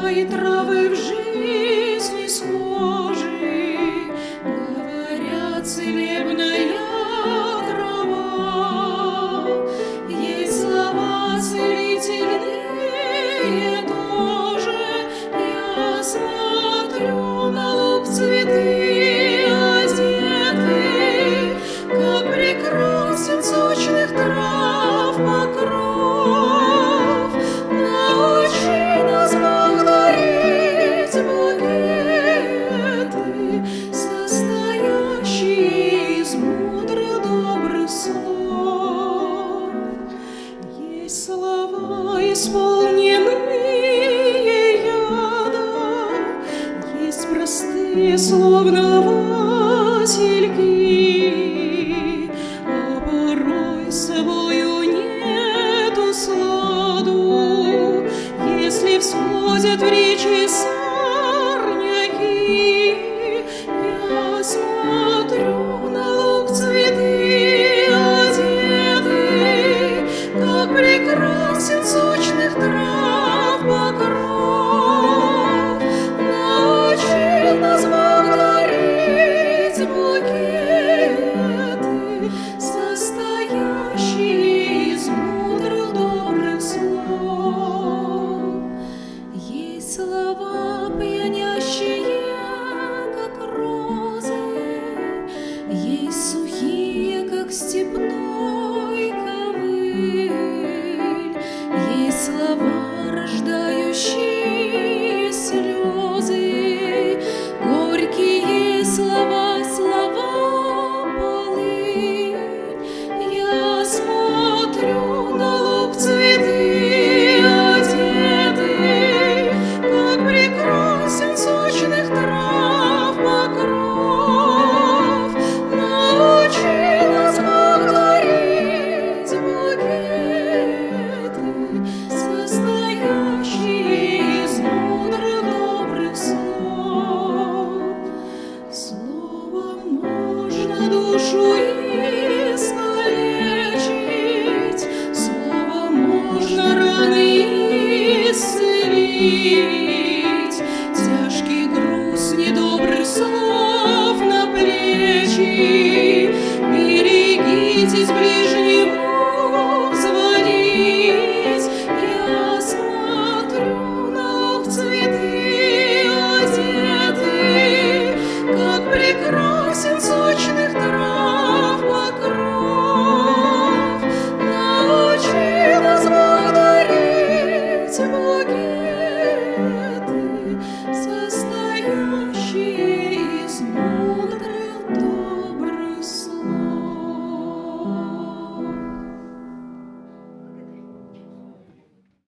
и травы в жизни схожи, говорят, целебная трава. Есть слова целительные тоже. Я смотрю на луг цветы одеты, как прекрасен сочных трав покров. Научи нас благодарить букеты, состоящие из мудрых добрых слов. Есть слова, исполненные яда, есть простые, словно васильки, а порой с собою нету сладу, если всходят в речи сорняки. Я смотрю на луг цветы одеты, как прекрасен сочных трав покров. Научи нас благодарить букеты, состоящие из мудрых добрых слов. Есть слова, пьянящие, как розы, есть сухие, как степной ковыль, есть слова, рождающие